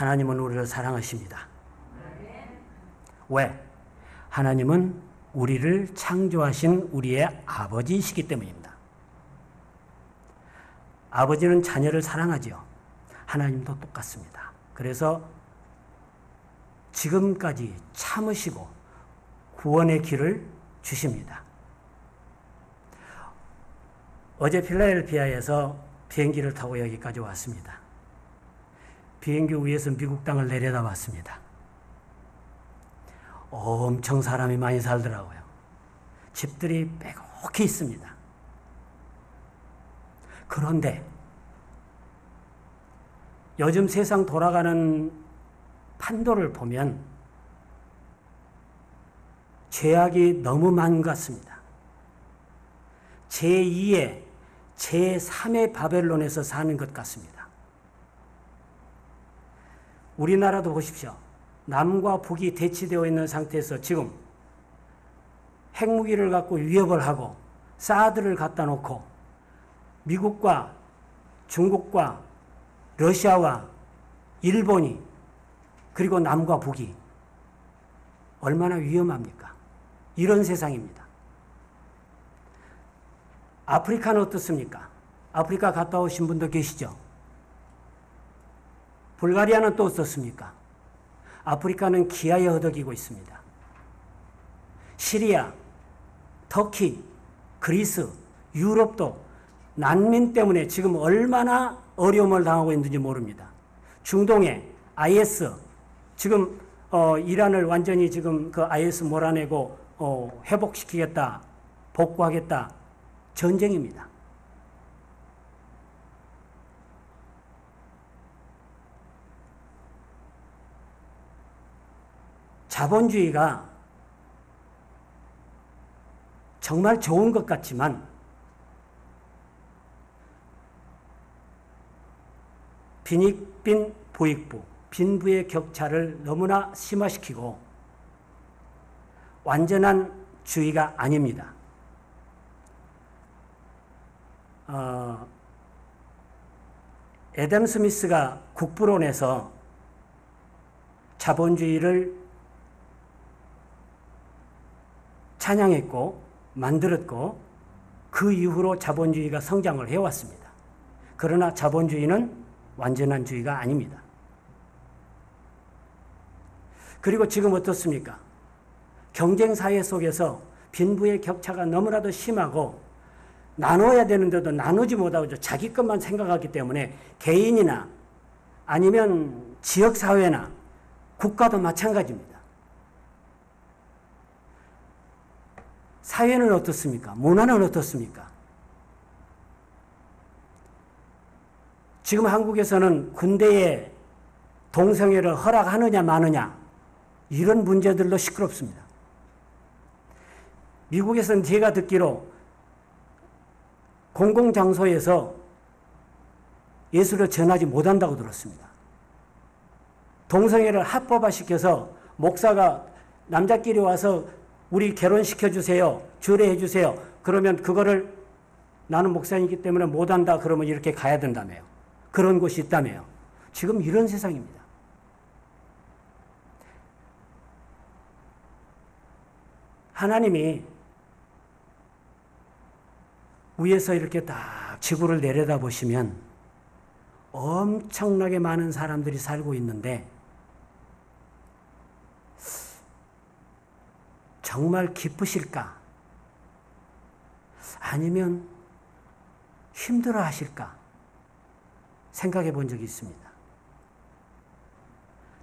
하나님은 우리를 사랑하십니다. 왜? 하나님은 우리를 창조하신 우리의 아버지이시기 때문입니다. 아버지는 자녀를 사랑하죠. 하나님도 똑같습니다. 그래서 지금까지 참으시고 구원의 길을 주십니다. 어제 필라델피아에서 비행기를 타고 여기까지 왔습니다. 비행기 위에서 미국 땅을 내려다봤습니다. 엄청 사람이 많이 살더라고요. 집들이 빼곡히 있습니다. 그런데 요즘 세상 돌아가는 판도를 보면 죄악이 너무 많은 것 같습니다. 제2의, 제3의 바벨론에서 사는 것 같습니다. 우리나라도 보십시오. 남과 북이 대치되어 있는 상태에서 지금 핵무기를 갖고 위협을 하고 사드를 갖다 놓고 미국과 중국과 러시아와 일본이 그리고 남과 북이 얼마나 위험합니까? 이런 세상입니다. 아프리카는 어떻습니까? 아프리카 갔다 오신 분도 계시죠? 불가리아는 또 어떻습니까? 아프리카는 기아에 허덕이고 있습니다. 시리아, 터키, 그리스, 유럽도 난민 때문에 지금 얼마나 어려움을 당하고 있는지 모릅니다. 중동에 IS, 지금 이란을 완전히 지금 그 IS 몰아내고 회복시키겠다, 복구하겠다, 전쟁입니다. 자본주의가 정말 좋은 것 같지만 빈익빈 부익부, 빈부의 격차를 너무나 심화시키고 완전한 주의가 아닙니다. 애덤 스미스가 국부론에서 자본주의를 찬양했고 만들었고 그 이후로 자본주의가 성장을 해왔습니다. 그러나 자본주의는 완전한 주의가 아닙니다. 그리고 지금 어떻습니까? 경쟁사회 속에서 빈부의 격차가 너무나도 심하고 나눠야 되는데도 나누지 못하고 자기 것만 생각하기 때문에 개인이나 아니면 지역사회나 국가도 마찬가지입니다. 사회는 어떻습니까? 문화는 어떻습니까? 지금 한국에서는 군대에 동성애를 허락하느냐 마느냐 이런 문제들로 시끄럽습니다. 미국에서는 제가 듣기로 공공장소에서 예수를 전하지 못한다고 들었습니다. 동성애를 합법화시켜서 목사가 남자끼리 와서 우리 결혼시켜주세요. 주례해주세요. 그러면 그거를 나는 목사이기 때문에 못한다 그러면 이렇게 가야 된다며요. 그런 곳이 있다며요. 지금 이런 세상입니다. 하나님이 위에서 이렇게 딱 지구를 내려다보시면 엄청나게 많은 사람들이 살고 있는데 정말 기쁘실까? 아니면 힘들어 하실까? 생각해 본 적이 있습니다.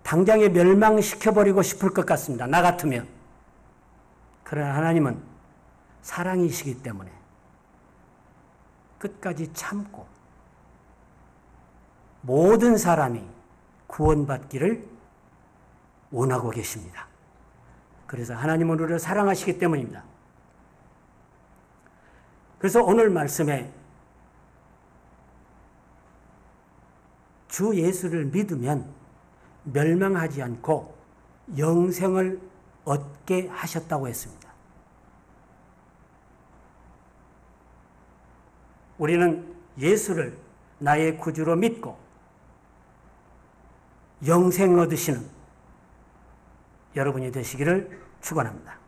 당장에 멸망시켜버리고 싶을 것 같습니다. 나 같으면. 그러나 하나님은 사랑이시기 때문에 끝까지 참고 모든 사람이 구원받기를 원하고 계십니다. 그래서 하나님은 우리를 사랑하시기 때문입니다. 그래서 오늘 말씀에 주 예수를 믿으면 멸망하지 않고 영생을 얻게 하셨다고 했습니다. 우리는 예수를 나의 구주로 믿고 영생 얻으시는 여러분이 되시기를 축원합니다.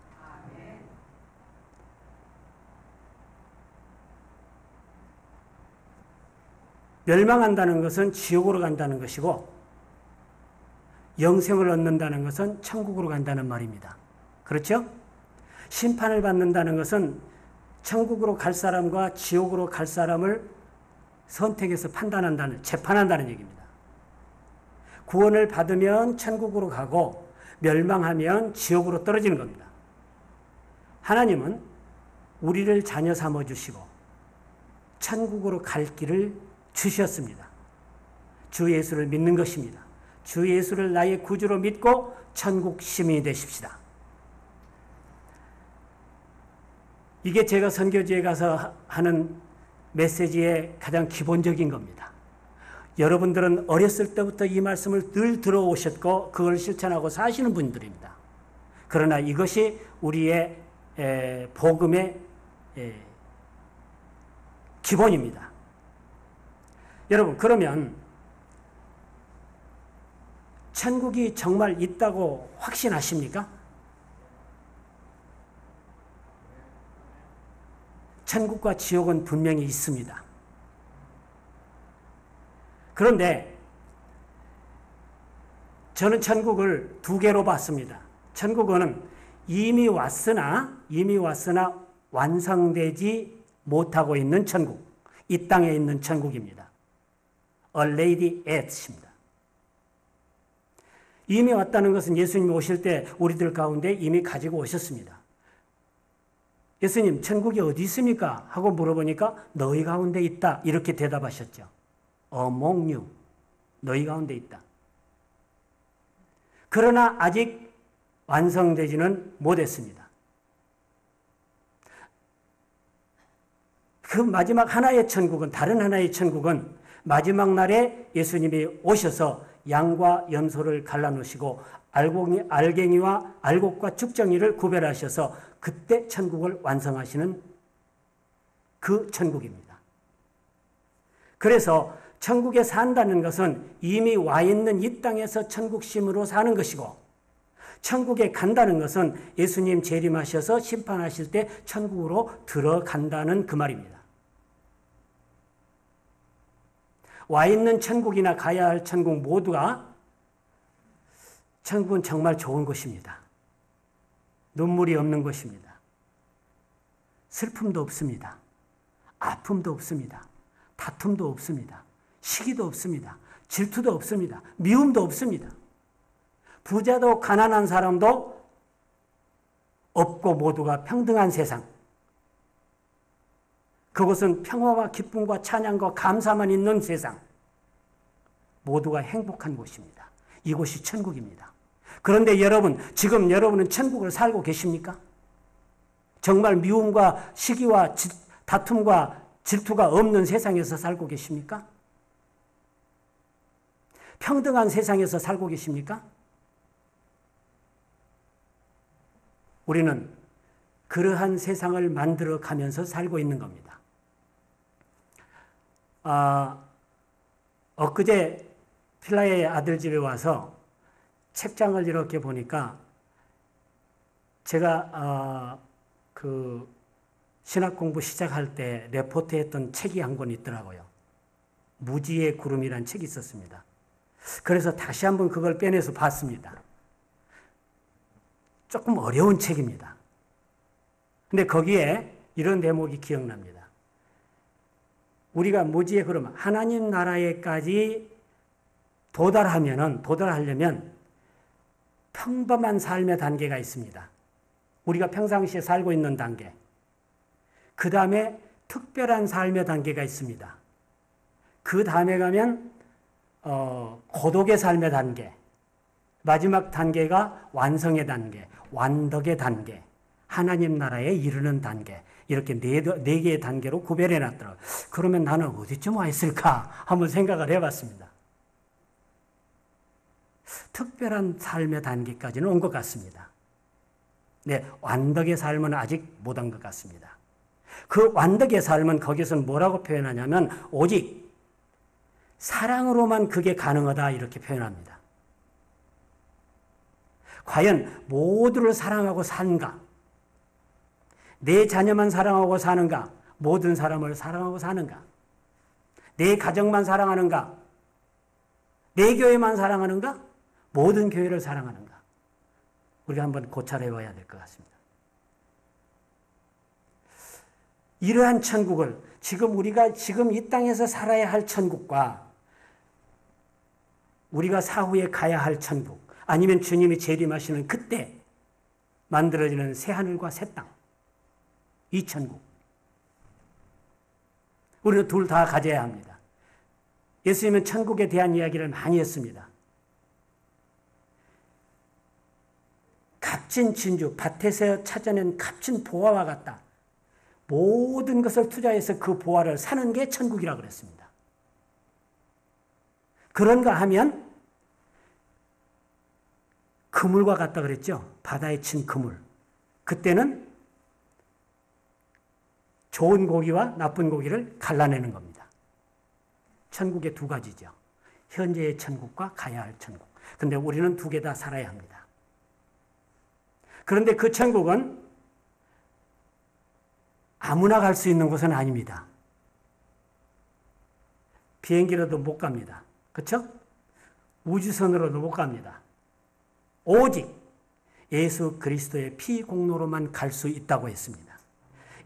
멸망한다는 것은 지옥으로 간다는 것이고 영생을 얻는다는 것은 천국으로 간다는 말입니다. 그렇죠? 심판을 받는다는 것은 천국으로 갈 사람과 지옥으로 갈 사람을 선택해서 판단한다는, 재판한다는 얘기입니다. 구원을 받으면 천국으로 가고 멸망하면 지옥으로 떨어지는 겁니다. 하나님은 우리를 자녀 삼아주시고 천국으로 갈 길을 주셨습니다. 주 예수를 믿는 것입니다. 주 예수를 나의 구주로 믿고 천국 시민이 되십시다. 이게 제가 선교지에 가서 하는 메시지의 가장 기본적인 겁니다. 여러분들은 어렸을 때부터 이 말씀을 늘 들어오셨고 그걸 실천하고 사시는 분들입니다. 그러나 이것이 우리의 복음의 기본입니다. 여러분, 그러면 천국이 정말 있다고 확신하십니까? 천국과 지옥은 분명히 있습니다. 그런데 저는 천국을 두 개로 봤습니다. 천국은 이미 왔으나 완성되지 못하고 있는 천국, 이 땅에 있는 천국입니다. A lady at입니다. 이미 왔다는 것은 예수님이 오실 때 우리들 가운데 이미 가지고 오셨습니다. 예수님, 천국이 어디 있습니까? 하고 물어보니까 너희 가운데 있다. 이렇게 대답하셨죠. Among you. 너희 가운데 있다. 그러나 아직 완성되지는 못했습니다. 그 마지막 하나의 천국은, 다른 하나의 천국은 마지막 날에 예수님이 오셔서 양과 염소를 갈라놓으시고 알갱이와 알곡과 죽정이를 구별하셔서 그때 천국을 완성하시는 그 천국입니다. 그래서 천국에 산다는 것은 이미 와 있는 이 땅에서 천국심으로 사는 것이고, 천국에 간다는 것은 예수님 재림하셔서 심판하실 때 천국으로 들어간다는 그 말입니다. 와 있는 천국이나 가야 할 천국 모두가, 천국은 정말 좋은 곳입니다. 눈물이 없는 곳입니다. 슬픔도 없습니다. 아픔도 없습니다. 다툼도 없습니다. 시기도 없습니다. 질투도 없습니다. 미움도 없습니다. 부자도 가난한 사람도 없고 모두가 평등한 세상. 그곳은 평화와 기쁨과 찬양과 감사만 있는 세상. 모두가 행복한 곳입니다. 이곳이 천국입니다. 그런데 여러분, 지금 여러분은 천국을 살고 계십니까? 정말 미움과 시기와 다툼과 질투가 없는 세상에서 살고 계십니까? 평등한 세상에서 살고 계십니까? 우리는 그러한 세상을 만들어 가면서 살고 있는 겁니다. 엊그제 필라의 아들 집에 와서 책장을 이렇게 보니까 제가 그 신학 공부 시작할 때 레포트했던 책이 한 권 있더라고요. 무지의 구름이라는 책이 있었습니다. 그래서 다시 한번 그걸 빼내서 봤습니다. 조금 어려운 책입니다. 근데 거기에 이런 대목이 기억납니다. 우리가 무지의 구름, 하나님 나라에까지 도달하려면 평범한 삶의 단계가 있습니다. 우리가 평상시에 살고 있는 단계. 그 다음에 특별한 삶의 단계가 있습니다. 그 다음에 가면 고독의 삶의 단계. 마지막 단계가 완성의 단계, 완덕의 단계, 하나님 나라에 이르는 단계. 이렇게 네 개의 단계로 구별해 놨더라고요. 그러면 나는 어디쯤 와 있을까? 한번 생각을 해봤습니다. 특별한 삶의 단계까지는 온 것 같습니다. 네, 완덕의 삶은 아직 못 온 것 같습니다. 그 완덕의 삶은 거기서는 뭐라고 표현하냐면 오직 사랑으로만 그게 가능하다 이렇게 표현합니다. 과연 모두를 사랑하고 사는가? 내 자녀만 사랑하고 사는가? 모든 사람을 사랑하고 사는가? 내 가정만 사랑하는가? 내 교회만 사랑하는가? 모든 교회를 사랑하는가? 우리가 한번 고찰해 봐야 될 것 같습니다. 이러한 천국을 우리가 지금 이 땅에서 살아야 할 천국과 우리가 사후에 가야 할 천국, 아니면 주님이 재림하시는 그때 만들어지는 새하늘과 새 땅, 이 천국, 우리는 둘 다 가져야 합니다. 예수님은 천국에 대한 이야기를 많이 했습니다. 값진 진주, 밭에서 찾아낸 값진 보화와 같다. 모든 것을 투자해서 그 보화를 사는 게 천국이라고 그랬습니다. 그런가 하면 그물과 같다 그랬죠. 바다에 친 그물. 그때는 좋은 고기와 나쁜 고기를 갈라내는 겁니다. 천국의 두 가지죠. 현재의 천국과 가야 할 천국. 근데 우리는 두 개 다 살아야 합니다. 그런데 그 천국은 아무나 갈 수 있는 곳은 아닙니다. 비행기로도 못 갑니다. 그렇죠? 우주선으로도 못 갑니다. 오직 예수 그리스도의 피 공로로만 갈 수 있다고 했습니다.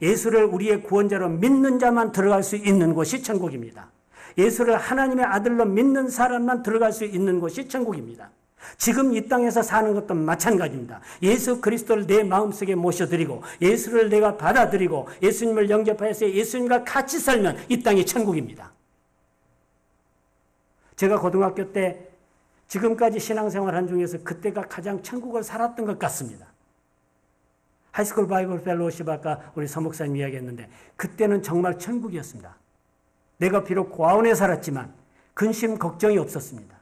예수를 우리의 구원자로 믿는 자만 들어갈 수 있는 곳이 천국입니다. 예수를 하나님의 아들로 믿는 사람만 들어갈 수 있는 곳이 천국입니다. 지금 이 땅에서 사는 것도 마찬가지입니다. 예수 그리스도를 내 마음속에 모셔드리고 예수를 내가 받아들이고 예수님을 영접하여서 예수님과 같이 살면 이 땅이 천국입니다. 제가 고등학교 때 지금까지 신앙생활한 중에서 그때가 가장 천국을 살았던 것 같습니다. 하이스쿨 바이블 펠로우십 아까 우리 서목사님 이야기했는데 그때는 정말 천국이었습니다. 내가 비록 고아원에 살았지만 근심 걱정이 없었습니다.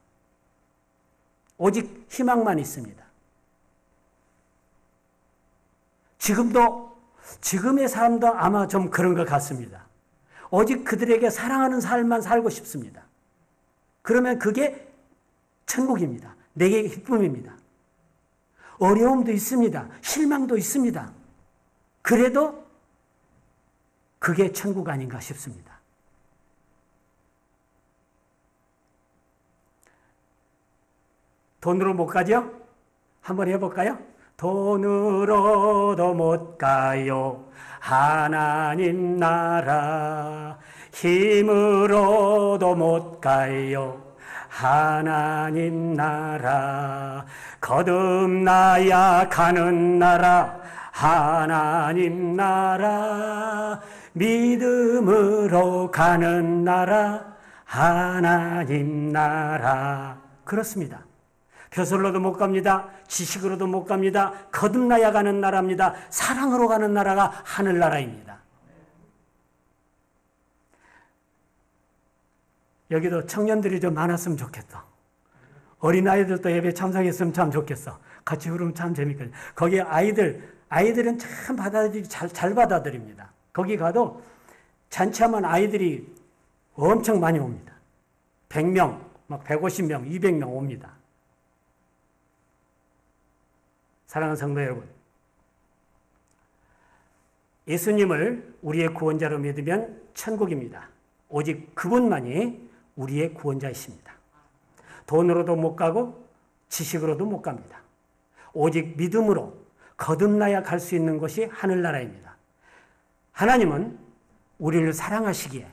오직 희망만 있습니다. 지금의 삶도 아마 좀 그런 것 같습니다. 오직 그들에게 사랑하는 삶만 살고 싶습니다. 그러면 그게 천국입니다. 내게 기쁨입니다. 어려움도 있습니다. 실망도 있습니다. 그래도 그게 천국 아닌가 싶습니다. 돈으로 못 가죠? 한번 해볼까요? 돈으로도 못 가요. 하나님 나라. 힘으로도 못 가요. 하나님 나라. 거듭나야 가는 나라. 하나님 나라. 믿음으로 가는 나라. 하나님 나라. 그렇습니다. 벼슬로도 못 갑니다. 지식으로도 못 갑니다. 거듭나야 가는 나라입니다. 사랑으로 가는 나라가 하늘나라입니다. 여기도 청년들이 좀 많았으면 좋겠어. 어린아이들도 예배 참석했으면 참 좋겠어. 같이 부르면 참 재밌거든요. 거기 아이들은 참 잘 받아들입니다. 거기 가도 잔치하면 아이들이 엄청 많이 옵니다. 100명, 막 150명, 200명 옵니다. 사랑하는 성도 여러분, 예수님을 우리의 구원자로 믿으면 천국입니다. 오직 그분만이 우리의 구원자이십니다. 돈으로도 못 가고 지식으로도 못 갑니다. 오직 믿음으로 거듭나야 갈 수 있는 것이 하늘나라입니다. 하나님은 우리를 사랑하시기에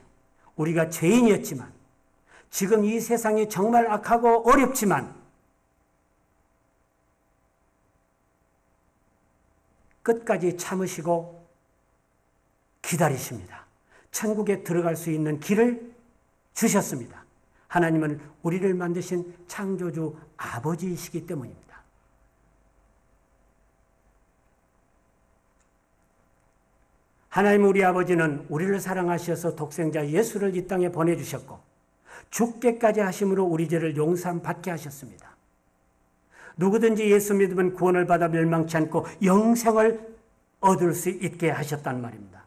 우리가 죄인이었지만 지금 이 세상이 정말 악하고 어렵지만 끝까지 참으시고 기다리십니다. 천국에 들어갈 수 있는 길을 주셨습니다. 하나님은 우리를 만드신 창조주 아버지이시기 때문입니다. 하나님 우리 아버지는 우리를 사랑하셔서 독생자 예수를 이 땅에 보내주셨고 죽게까지 하심으로 우리 죄를 용서받게 하셨습니다. 누구든지 예수 믿으면 구원을 받아 멸망치 않고 영생을 얻을 수 있게 하셨단 말입니다.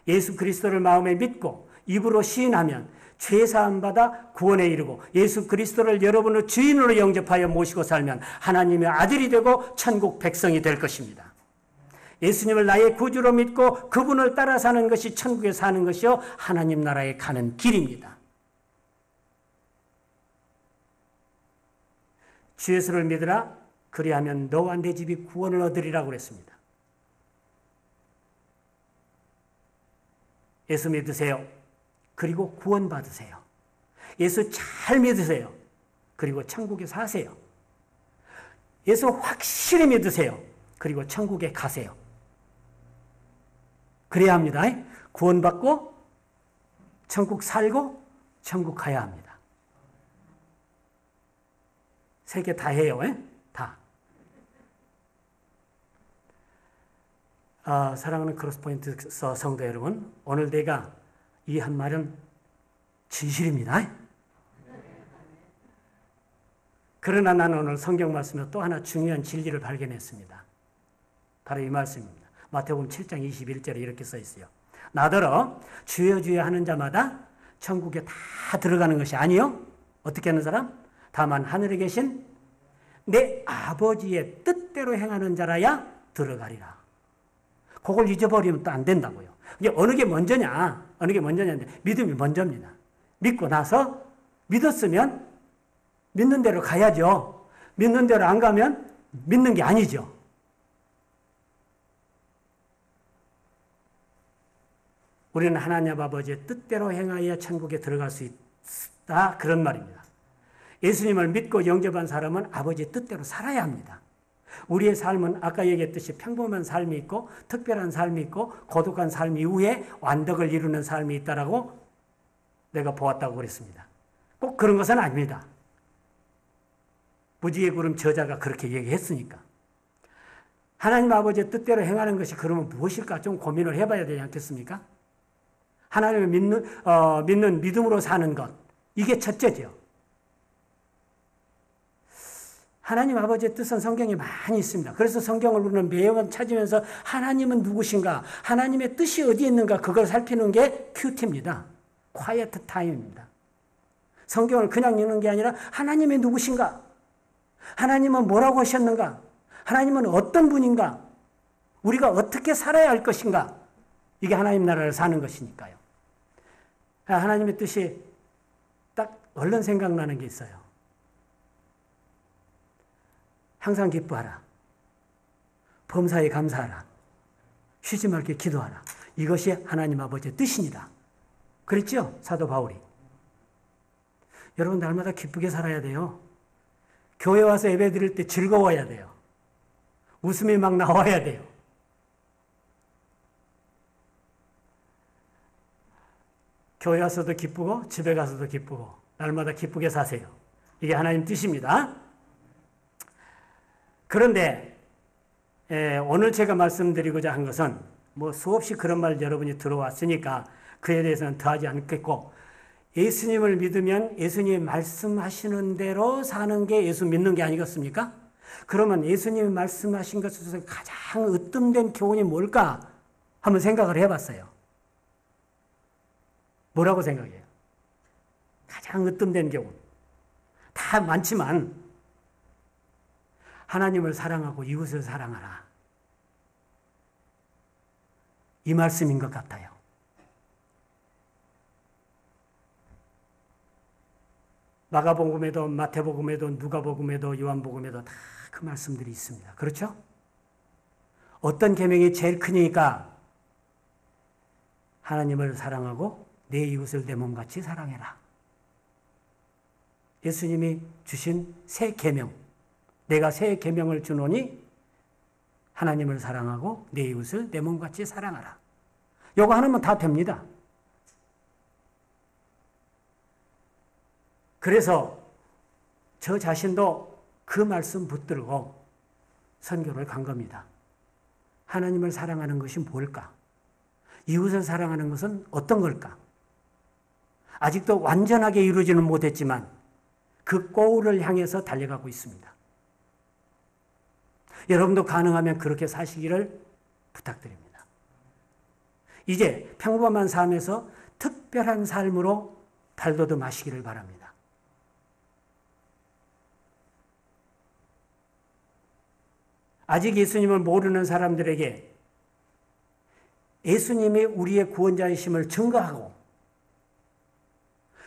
예수 그리스도를 마음에 믿고 입으로 시인하면 죄사함 받아 구원에 이르고 예수 그리스도를 여러분의 주인으로 영접하여 모시고 살면 하나님의 아들이 되고 천국 백성이 될 것입니다. 예수님을 나의 구주로 믿고 그분을 따라 사는 것이 천국에 사는 것이요 하나님 나라에 가는 길입니다. 주 예수를 믿으라 그리하면 너와 내 집이 구원을 얻으리라고 그랬습니다. 예수 믿으세요. 그리고 구원 받으세요. 예수 잘 믿으세요. 그리고 천국에 사세요. 예수 확실히 믿으세요. 그리고 천국에 가세요. 그래야 합니다. 구원받고 천국 살고 천국 가야 합니다. 세 개 다 해요. 다. 사랑하는 크로스포인트 성도 여러분, 오늘 내가 이 한 말은 진실입니다. 그러나 나는 오늘 성경 말씀에서 또 하나 중요한 진리를 발견했습니다. 바로 이 말씀입니다. 마태복음 7장 21절에 이렇게 써 있어요. 나더러 주여 주여 하는 자마다 천국에 다 들어가는 것이 아니요. 어떻게 하는 사람? 다만 하늘에 계신 내 아버지의 뜻대로 행하는 자라야 들어가리라. 그걸 잊어버리면 또 안 된다고요. 이게 어느 게 먼저냐? 어느 게 먼저냐인데 믿음이 먼저입니다. 믿고 나서 믿었으면 믿는 대로 가야죠. 믿는 대로 안 가면 믿는 게 아니죠. 우리는 하나님 아버지의 뜻대로 행하여 천국에 들어갈 수 있다. 그런 말입니다. 예수님을 믿고 영접한 사람은 아버지의 뜻대로 살아야 합니다. 우리의 삶은 아까 얘기했듯이 평범한 삶이 있고 특별한 삶이 있고 고독한 삶 이후에 완덕을 이루는 삶이 있다라고 내가 보았다고 그랬습니다. 꼭 그런 것은 아닙니다. 무지의 구름 저자가 그렇게 얘기했으니까. 하나님 아버지의 뜻대로 행하는 것이 그러면 무엇일까 좀 고민을 해봐야 되지 않겠습니까? 하나님을 믿는 믿음으로 사는 것. 이게 첫째죠. 하나님 아버지의 뜻은 성경에 많이 있습니다. 그래서 성경을 우리는 매번 찾으면서 하나님은 누구신가? 하나님의 뜻이 어디에 있는가? 그걸 살피는 게 큐티입니다. quiet time입니다. 성경을 그냥 읽는 게 아니라 하나님이 누구신가? 하나님은 뭐라고 하셨는가? 하나님은 어떤 분인가? 우리가 어떻게 살아야 할 것인가? 이게 하나님 나라를 사는 것이니까요. 하나님의 뜻이 딱 얼른 생각나는 게 있어요. 항상 기뻐하라. 범사에 감사하라. 쉬지 말게 기도하라. 이것이 하나님 아버지의 뜻입니다. 그랬죠? 사도 바울이. 여러분 날마다 기쁘게 살아야 돼요. 교회 와서 예배 드릴 때 즐거워야 돼요. 웃음이 막 나와야 돼요. 교회 와서도 기쁘고 집에 가서도 기쁘고 날마다 기쁘게 사세요. 이게 하나님 뜻입니다. 그런데 오늘 제가 말씀드리고자 한 것은 뭐 수없이 그런 말 여러분이 들어왔으니까 그에 대해서는 더하지 않겠고 예수님을 믿으면 예수님이 말씀하시는 대로 사는 게 예수 믿는 게 아니겠습니까? 그러면 예수님이 말씀하신 것에서 가장 으뜸된 교훈이 뭘까? 한번 생각을 해봤어요. 뭐라고 생각해요? 가장 으뜸된 교훈. 다 많지만 하나님을 사랑하고 이웃을 사랑하라. 이 말씀인 것 같아요. 마가복음에도 마태복음에도 누가복음에도 요한복음에도 다 그 말씀들이 있습니다. 그렇죠? 어떤 계명이 제일 크니까 하나님을 사랑하고 내 이웃을 내 몸같이 사랑해라. 예수님이 주신 새 계명. 내가 새 계명을 주노니 하나님을 사랑하고 내 이웃을 내 몸같이 사랑하라. 요거 하나면 다 됩니다. 그래서 저 자신도 그 말씀 붙들고 선교를 간 겁니다. 하나님을 사랑하는 것이 뭘까? 이웃을 사랑하는 것은 어떤 걸까? 아직도 완전하게 이루지는 못했지만 그 골을 향해서 달려가고 있습니다. 여러분도 가능하면 그렇게 사시기를 부탁드립니다. 이제 평범한 삶에서 특별한 삶으로 발돋움하시기를 바랍니다. 아직 예수님을 모르는 사람들에게 예수님이 우리의 구원자이심을 증거하고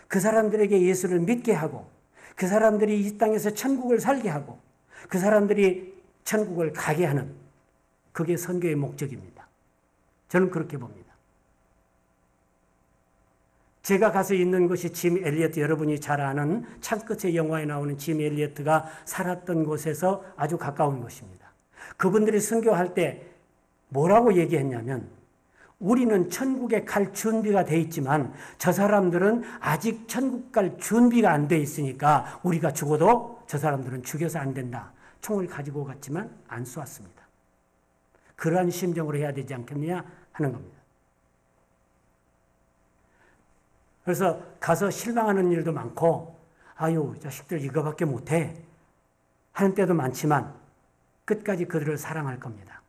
그 사람들에게 예수를 믿게 하고 그 사람들이 이 땅에서 천국을 살게 하고 그 사람들이 천국을 가게 하는 그게 선교의 목적입니다. 저는 그렇게 봅니다. 제가 가서 있는 곳이 짐 엘리어트, 여러분이 잘 아는 창끝의 영화에 나오는 짐 엘리어트가 살았던 곳에서 아주 가까운 곳입니다. 그분들이 선교할 때 뭐라고 얘기했냐면 우리는 천국에 갈 준비가 돼 있지만 저 사람들은 아직 천국 갈 준비가 안 돼 있으니까 우리가 죽어도 저 사람들은 죽여서 안 된다. 총을 가지고 갔지만 안 쏘았습니다. 그러한 심정으로 해야 되지 않겠느냐 하는 겁니다. 그래서 가서 실망하는 일도 많고 아유 자식들 이거밖에 못해 하는 때도 많지만 끝까지 그들을 사랑할 겁니다.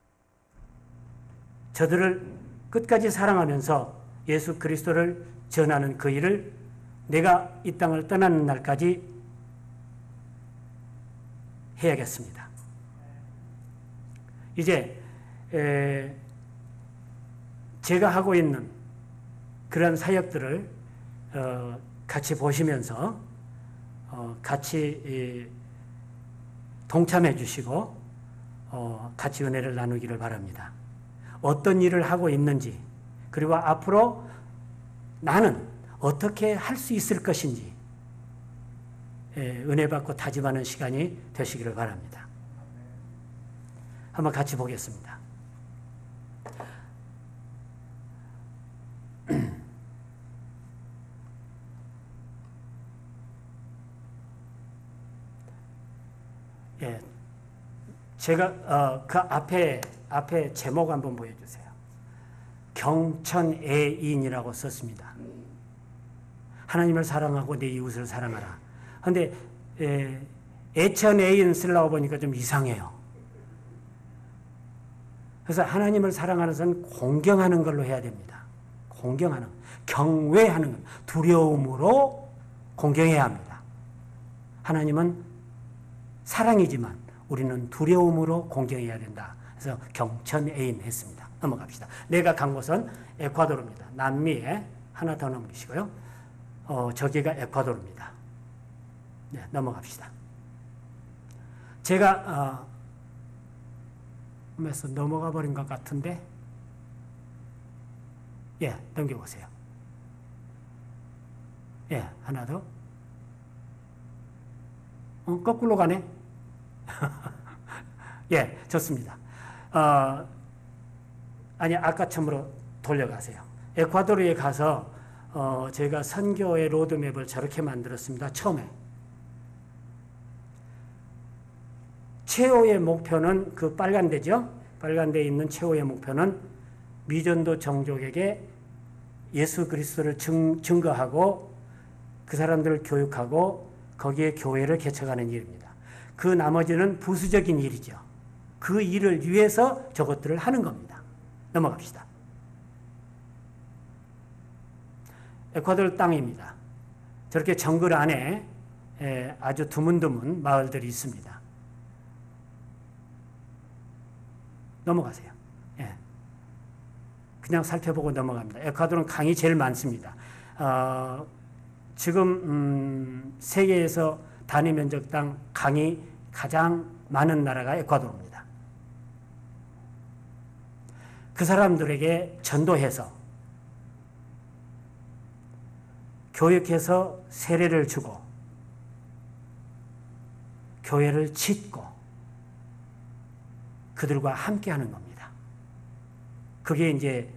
저들을 끝까지 사랑하면서 예수 그리스도를 전하는 그 일을 내가 이 땅을 떠나는 날까지 해야겠습니다. 이제 제가 하고 있는 그런 사역들을 같이 보시면서 같이 동참해 주시고 같이 은혜를 나누기를 바랍니다. 어떤 일을 하고 있는지 그리고 앞으로 나는 어떻게 할 수 있을 것인지 은혜 받고 다짐하는 시간이 되시기를 바랍니다. 한번 같이 보겠습니다. 예, 제가 그 앞에 제목 한번 보여주세요. 경천애인이라고 썼습니다. 하나님을 사랑하고 내 이웃을 사랑하라. 그런데 애천애인 쓰려고 보니까 좀 이상해요. 그래서 하나님을 사랑하는 것은 공경하는 걸로 해야 됩니다. 공경하는, 경외하는, 두려움으로 공경해야 합니다. 하나님은 사랑이지만 우리는 두려움으로 공경해야 된다. 그래서 경천애인 했습니다. 넘어갑시다. 내가 간 곳은 에콰도르입니다. 남미에 하나 더 넘기시고요. 저기가 에콰도르입니다. 네, 넘어갑시다. 제가 그래서 넘어가 버린 것 같은데 예, 넘겨보세요. 예, 하나 더. 거꾸로 가네. 예, 좋습니다. 아니, 아까처럼으로 돌려가세요. 에콰도르에 가서 제가 선교의 로드맵을 저렇게 만들었습니다. 처음에. 최후의 목표는 그 빨간 데죠. 빨간 데에 있는 최후의 목표는 미전도 종족에게 예수 그리스도를 증거하고 그 사람들을 교육하고 거기에 교회를 개척하는 일입니다. 그 나머지는 부수적인 일이죠. 그 일을 위해서 저것들을 하는 겁니다. 넘어갑시다. 에콰도르 땅입니다. 저렇게 정글 안에 아주 드문드문 마을들이 있습니다. 넘어가세요. 예. 그냥 살펴보고 넘어갑니다. 에콰도르는 강이 제일 많습니다. 지금 세계에서 단위 면적당 강이 가장 많은 나라가 에콰도르입니다. 그 사람들에게 전도해서 교육해서 세례를 주고 교회를 짓고 그들과 함께 하는 겁니다. 그게 이제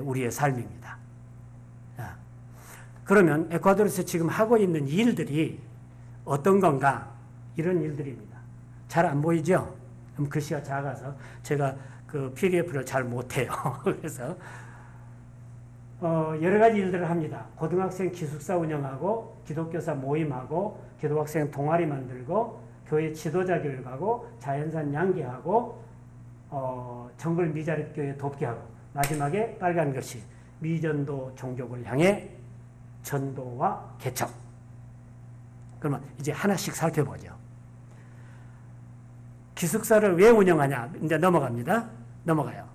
우리의 삶입니다. 그러면 에콰도르에서 지금 하고 있는 일들이 어떤 건가? 이런 일들입니다. 잘 안 보이죠? 그럼 글씨가 작아서 제가 그 PDF를 잘 못해요. 그래서 여러 가지 일들을 합니다. 고등학생 기숙사 운영하고 기독교사 모임하고 기독학생 동아리 만들고 교회 지도자 교육하고 자연산 양계하고 정글 미자립 교회 돕게 하고 마지막에 빨간 글씨 미전도 종족을 향해 전도와 개척. 그러면 이제 하나씩 살펴보죠. 기숙사를 왜 운영하냐? 이제 넘어갑니다. 넘어가요.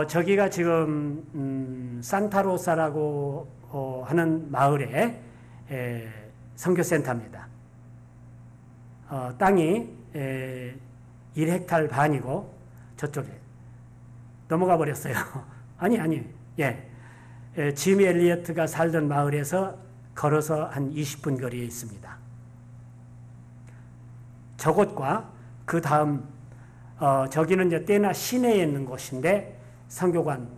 저기가 지금 산타로사라고 하는 마을의 선교센터입니다. 땅이 1헥탈 반이고 저쪽에 넘어가 버렸어요. 아니. 예. 지미 엘리어트가 살던 마을에서 걸어서 한 20분 거리에 있습니다. 저곳과 그 다음 저기는 이제 때나 시내에 있는 곳인데 선교관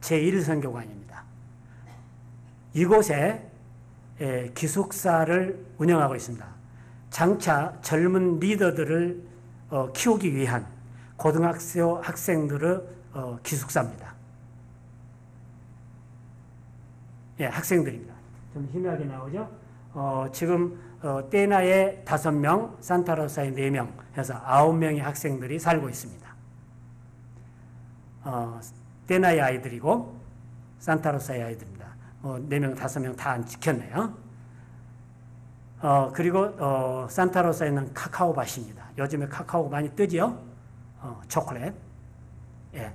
제1선교관입니다. 이곳에 기숙사를 운영하고 있습니다. 장차 젊은 리더들을 키우기 위한 고등학생들의 기숙사입니다. 예, 학생들입니다. 좀 희미하게 나오죠? 지금 떼나에 5명, 산타로사에 4명 해서 9명의 학생들이 살고 있습니다. 떼나의 아이들이고 산타로사의 아이들입니다. 4명, 5명 다 안 지켰네요. 그리고 산타로사에는 카카오밭입니다. 요즘에 카카오 많이 뜨지요? 초콜릿. 예.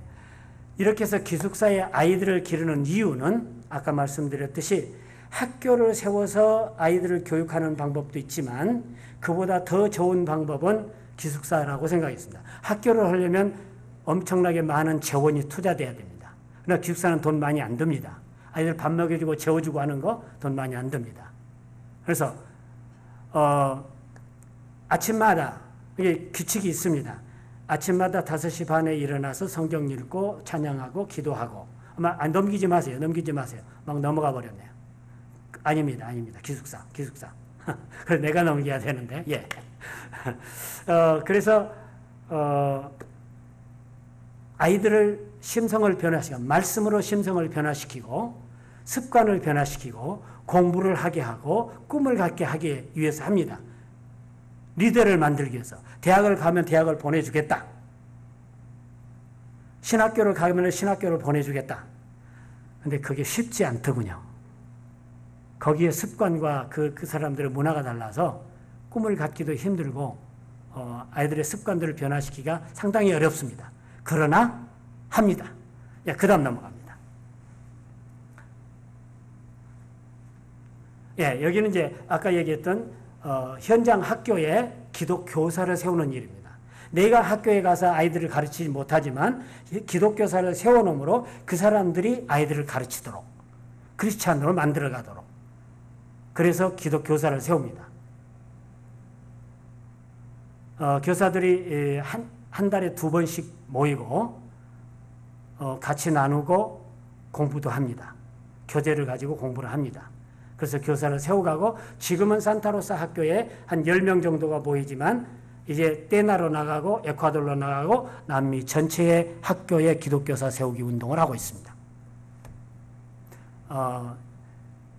이렇게 해서 기숙사의 아이들을 기르는 이유는 아까 말씀드렸듯이 학교를 세워서 아이들을 교육하는 방법도 있지만 그보다 더 좋은 방법은 기숙사라고 생각했습니다. 학교를 하려면 엄청나게 많은 재원이 투자돼야 됩니다. 그러나 기숙사는 돈 많이 안 듭니다. 아이들 밥 먹여주고 재워주고 하는 거 돈 많이 안 듭니다. 그래서 아침마다 이게 규칙이 있습니다. 아침마다 5시 반에 일어나서 성경 읽고 찬양하고 기도하고 넘기지 마세요. 막 넘어가 버렸네요. 아닙니다. 기숙사. 그래서 내가 넘겨야 되는데, 예. 그래서, 아이들을 심성을 변화시키고, 말씀으로 심성을 변화시키고, 습관을 변화시키고, 공부를 하게 하고, 꿈을 갖게 하기 위해서 합니다. 리더를 만들기 위해서. 대학을 가면 대학을 보내주겠다. 신학교를 가면 신학교를 보내주겠다. 근데 그게 쉽지 않더군요. 거기에 습관과 그 사람들의 문화가 달라서 꿈을 갖기도 힘들고 아이들의 습관들을 변화시키기가 상당히 어렵습니다. 그러나 합니다. 예, 그 다음 넘어갑니다. 예, 여기는 이제 아까 얘기했던 현장 학교에 기독 교사를 세우는 일입니다. 내가 학교에 가서 아이들을 가르치지 못하지만 기독교사를 세워놓으므로 그 사람들이 아이들을 가르치도록 크리스찬으로 만들어가도록 그래서 기독교사를 세웁니다. 교사들이 한 달에 2번씩 모이고 같이 나누고 공부도 합니다. 교재를 가지고 공부를 합니다. 그래서 교사를 세워가고 지금은 산타로사 학교에 한 10명 정도가 모이지만 이제 떼나로 나가고 에콰도르로 나가고 남미 전체의 학교에 기독교사 세우기 운동을 하고 있습니다.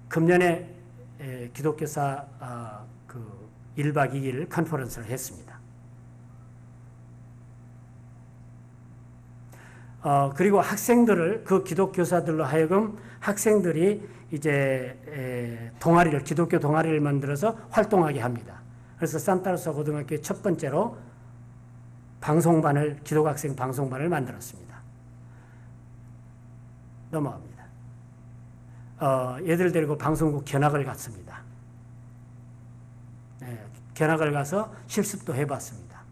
금년에 기독교사 1박 2일 컨퍼런스를 했습니다. 그리고 학생들을 그 기독교사들로 하여금 학생들이 이제 기독교 동아리를 만들어서 활동하게 합니다. 그래서 산타로사 고등학교의 첫 번째로 기독학생 방송반을 만들었습니다. 넘어갑니다. 얘들 데리고 방송국 견학을 갔습니다. 견학을 가서 실습도 해봤습니다.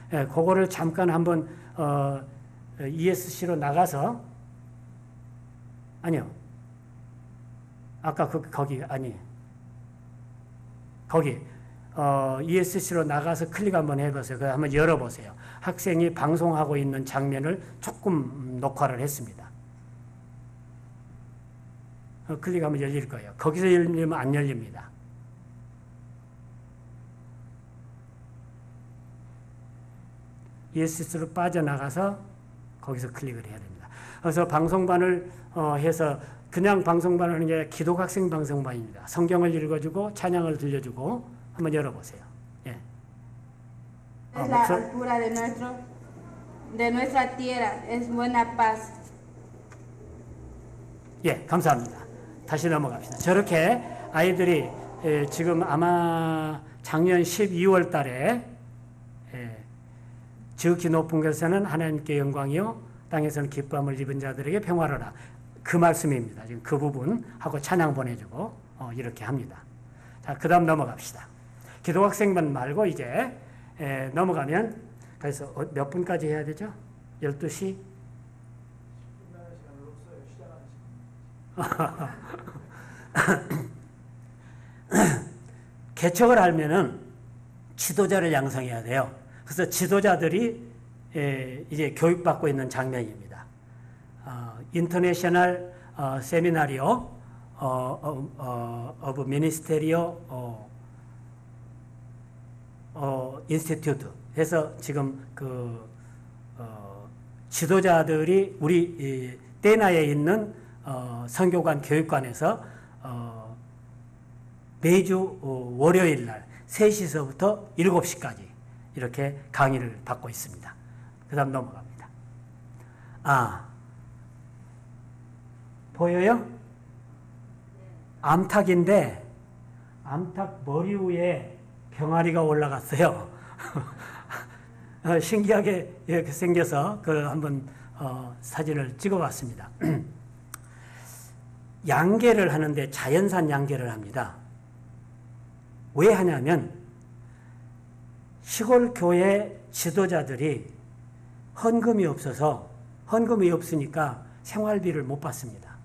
그거를 잠깐 한번 ESC로 나가서 아니요. 아까 거기 ESC로 나가서 클릭 한번 해보세요. 그거 한번 열어보세요. 학생이 방송하고 있는 장면을 조금 녹화를 했습니다. 클릭하면 열릴 거예요. 거기서 열리면 안 열립니다. ESC로 빠져나가서 거기서 클릭을 해야 됩니다. 그래서 방송반을 해서 그냥 방송반을 하는 게 아니라 기독학생 방송반입니다. 성경을 읽어주고 찬양을 들려주고 한번 열어보세요. 예. Es la altura de nuestra tierra, es buena paz. 예, 감사합니다. 다시 넘어갑시다. 저렇게 아이들이 지금 아마 작년 12월 달에 지극히 높은 곳에서는 하나님께 영광이요 땅에서는 기쁨을 입은 자들에게 평화로라. 그 말씀입니다. 지금 그 부분하고 찬양 보내주고 이렇게 합니다. 자, 그 다음 넘어갑시다. 기도학생만 말고 이제 넘어가면 그래서 몇 분까지 해야 되죠? 12시? 개척을 하면은 지도자를 양성해야 돼요. 그래서 지도자들이 이제 교육받고 있는 장면입니다. 인터내셔널 세미나리오 오브 미니스테리오 인스티튜트 해서 지금 그 지도자들이 우리 떼나에 있는 선교관 교육관에서 매주 월요일 날 3시서부터 7시까지 이렇게 강의를 받고 있습니다. 그 다음 넘어갑니다. 보여요? 암탉인데 암탉 머리 위에 병아리가 올라갔어요. 신기하게 이렇게 생겨서 그 한번 사진을 찍어봤습니다. 양계를 하는데 자연산 양계를 합니다. 왜 하냐면 시골 교회 지도자들이 헌금이 없으니까 생활비를 못 받습니다.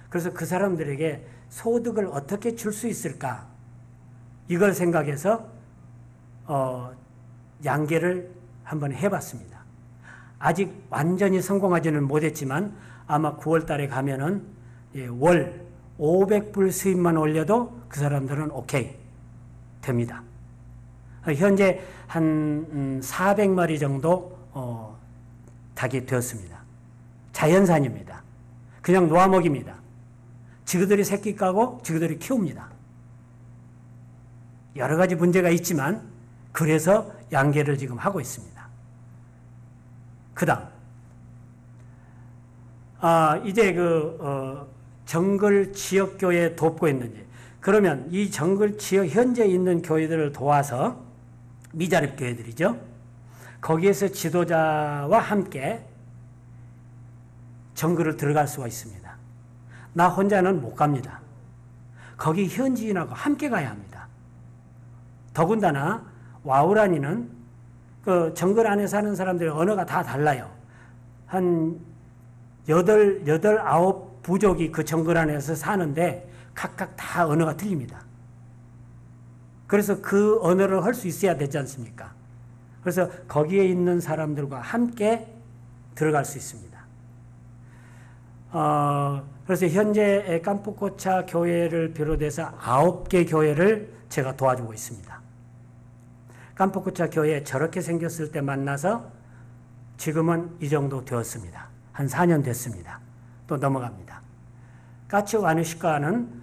그래서 그 사람들에게 소득을 어떻게 줄 수 있을까? 이걸 생각해서 양계를 한번 해봤습니다. 아직 완전히 성공하지는 못했지만 아마 9월 달에 가면은 월 500불 수입만 올려도 그 사람들은 오케이 됩니다. 현재 한 400마리 정도 닭이 되었습니다. 자연산입니다. 그냥 놓아먹입니다. 지그들이 새끼 까고 지그들이 키웁니다. 여러 가지 문제가 있지만 그래서 양계를 지금 하고 있습니다. 그 다음 이제 정글 지역교회 돕고 있는지 그러면 이 정글 지역 현재 있는 교회들을 도와서 미자립 교회들이죠. 거기에서 지도자와 함께 정글을 들어갈 수가 있습니다. 나 혼자는 못 갑니다. 거기 현지인하고 함께 가야 합니다. 더군다나 와우라니는 그 정글 안에 사는 사람들의 언어가 다 달라요. 한 8, 9 부족이 그 정글 안에서 사는데 각각 다 언어가 틀립니다. 그래서 그 언어를 할 수 있어야 되지 않습니까? 그래서 거기에 있는 사람들과 함께 들어갈 수 있습니다. 그래서 현재 깜푸코차 교회를 비롯해서 9개 교회를 제가 도와주고 있습니다. 깜푸코차 교회 저렇게 생겼을 때 만나서 지금은 이 정도 되었습니다. 한 4년 됐습니다. 또 넘어갑니다. 까치 와누시카는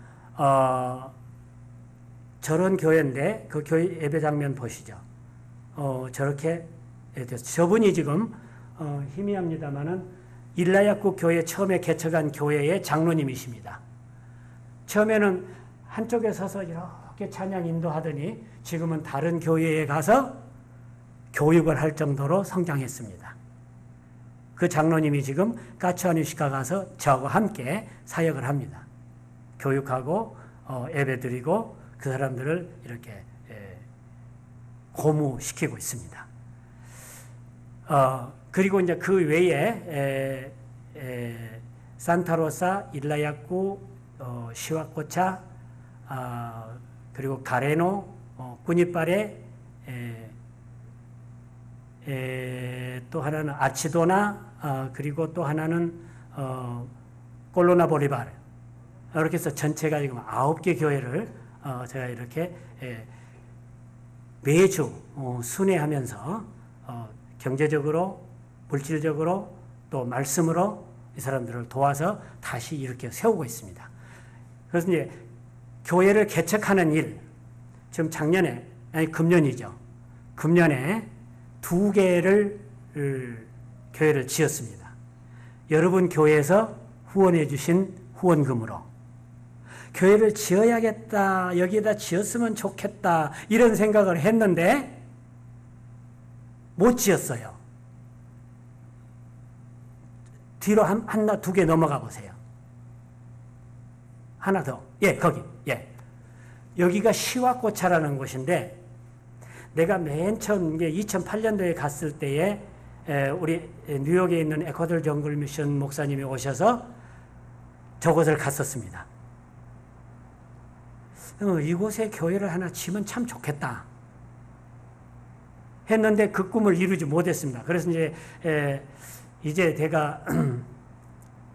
저런 교회인데 그 교회 예배 장면 보시죠. 저렇게 됐어요. 저분이 지금 희미합니다마는 일라야쿠 교회 처음에 개척한 교회의 장로님이십니다. 처음에는 한쪽에 서서 이렇게 찬양 인도하더니 지금은 다른 교회에 가서 교육을 할 정도로 성장했습니다. 그 장로님이 지금 까츠와누시카 가서 저하고 함께 사역을 합니다. 교육하고 예배 드리고 그 사람들을 이렇게 고무시키고 있습니다. 그리고 이제 그 외에 산타로사, 일라야쿠, 시와코차, 그리고 가레노, 꾸니빠레, 또 하나는 아치도나, 그리고 또 하나는 콜로나 보리바르. 이렇게 해서 전체가 지금 9개 교회를 제가 이렇게 매주 순회하면서 경제적으로, 물질적으로, 또 말씀으로 이 사람들을 도와서 다시 이렇게 세우고 있습니다. 그래서 이제 교회를 개척하는 일, 지금 작년에, 아니 금년이죠. 금년에 2개를 교회를 지었습니다. 여러분 교회에서 후원해 주신 후원금으로 교회를 지어야겠다, 여기에다 지었으면 좋겠다 이런 생각을 했는데 못 지었어요. 뒤로 하나 두 개 넘어가 보세요. 하나 더. 예, 거기. 예. 여기가 시와코차라는 곳인데 내가 맨 처음 2008년도에 갔을 때에 우리 뉴욕에 있는 에콰도르 정글 미션 목사님이 오셔서 저곳을 갔었습니다. 이곳에 교회를 하나 지으면 참 좋겠다 했는데 그 꿈을 이루지 못했습니다. 그래서 이제 제가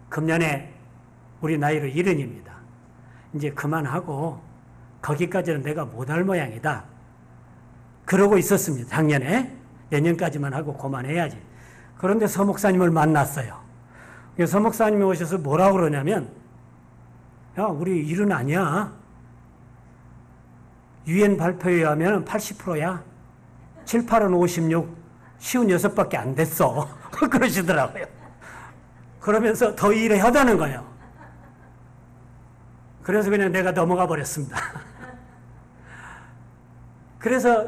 금년에 우리 나이로 70입니다. 이제 그만하고 거기까지는 내가 못할 모양이다. 그러고 있었습니다. 작년에. 내년까지만 하고 그만해야지. 그런데 서 목사님을 만났어요. 서 목사님이 오셔서 뭐라고 그러냐면 야, 우리 일은 아니야. 유엔 발표에 의하면 80%야. 7, 8은 56, 56밖에 안 됐어. 그러시더라고요. 그러면서 더 일을 하자는 거예요. 그래서 그냥 내가 넘어가 버렸습니다. 그래서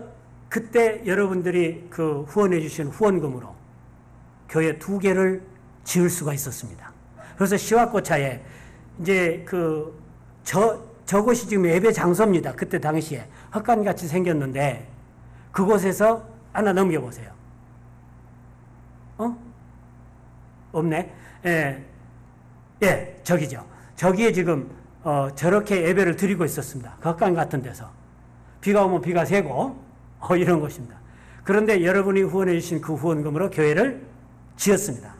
그때 여러분들이 그 후원해 주신 후원금으로 교회 2개를 지을 수가 있었습니다. 그래서 시와코차에 이제 저곳이 지금 예배 장소입니다. 그때 당시에 헛간같이 생겼는데 그곳에서 하나 넘겨보세요. 없네. 예, 저기죠. 저기에 지금 저렇게 예배를 드리고 있었습니다. 헛간 같은 데서. 비가 오면 비가 새고 이런 것입니다. 그런데 여러분이 후원해 주신 그 후원금으로 교회를 지었습니다.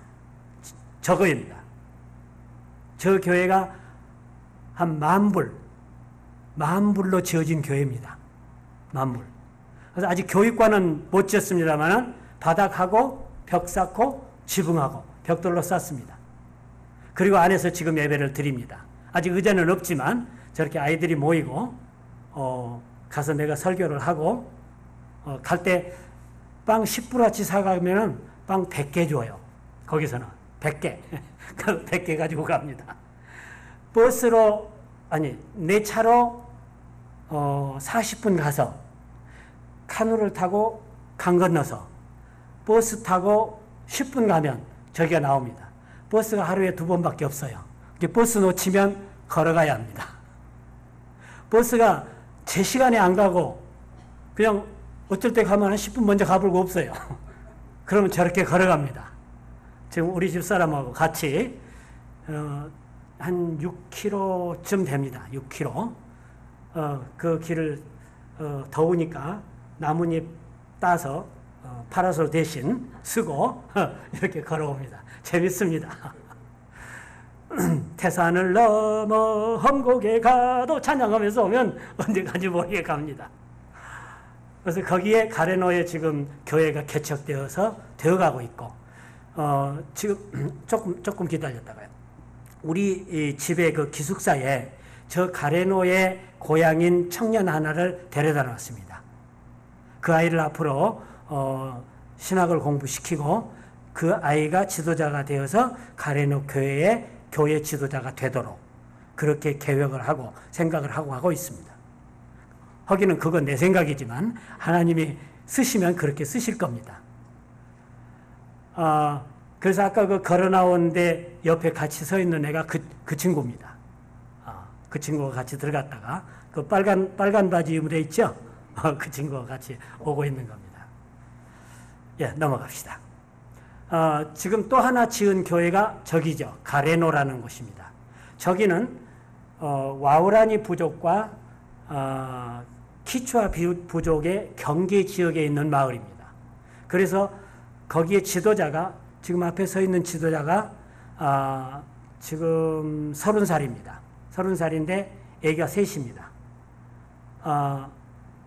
저거입니다. 저 교회가 한 10,000불로 지어진 교회입니다. 10,000불. 그래서 아직 교육관은 못 지었습니다만 바닥하고 벽 쌓고 지붕하고 벽돌로 쌓습니다. 그리고 안에서 지금 예배를 드립니다. 아직 의자는 없지만 저렇게 아이들이 모이고 가서 내가 설교를 하고 갈 때 빵 10불어치 사가면 빵 100개 줘요. 거기서는 100개. 그 100개 가지고 갑니다. 버스로 내 차로 40분 가서 카누를 타고 강 건너서 버스 타고 10분 가면 저기가 나옵니다. 버스가 하루에 2번밖에 없어요. 버스 놓치면 걸어가야 합니다. 버스가 제 시간에 안 가고 그냥 어쩔 때 가면 한 10분 먼저 가불고 없어요. 그러면 저렇게 걸어갑니다. 지금 우리 집 사람하고 같이 한 6km쯤 됩니다. 6km. 그 길을 더우니까 나뭇잎 따서 파라솔 대신 쓰고 이렇게 걸어옵니다. 재밌습니다. 태산을 넘어 험곡에 가도 찬양하면서 오면 언제까지 모르게 갑니다. 그래서 거기에 가레노에 지금 교회가 개척되어서 되어가고 있고 지금 조금 기다렸다가요. 우리 집의 그 기숙사에 저 가레노의 고향인 청년 하나를 데려다 놨습니다. 그 아이를 앞으로 신학을 공부시키고 그 아이가 지도자가 되어서 가레노 교회의 교회 지도자가 되도록 그렇게 계획을 하고 생각을 하고 있습니다. 하기는 그건 내 생각이지만 하나님이 쓰시면 그렇게 쓰실 겁니다. 그래서 아까 그 걸어 나오는데 옆에 같이 서 있는 애가 그 친구입니다. 그 친구가 같이 들어갔다가 그 빨간 바지 입은 애 있죠? 그 친구가 같이 오고 있는 겁니다. 예, 넘어갑시다. 지금 또 하나 지은 교회가 저기죠. 가레노라는 곳입니다. 저기는 와우라니 부족과 키추아 부족의 경계 지역에 있는 마을입니다. 그래서 거기에 지도자가 지금 앞에 서 있는 지도자가 지금 30살입니다. 30살인데 애기가 셋입니다.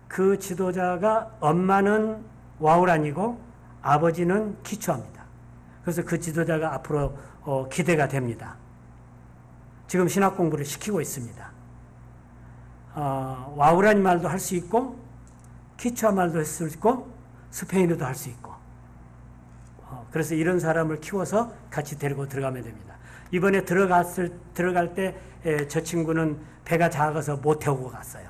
그 지도자가 엄마는 와우란이고 아버지는 키추아입니다. 그래서 그 지도자가 앞으로 기대가 됩니다. 지금 신학 공부를 시키고 있습니다. 와우라니 말도 할 수 있고 키추아 말도 할 수 있고 스페인어도 할 수 있고 그래서 이런 사람을 키워서 같이 데리고 들어가면 됩니다. 이번에 들어갈 때 저 친구는 배가 작아서 못 태우고 갔어요.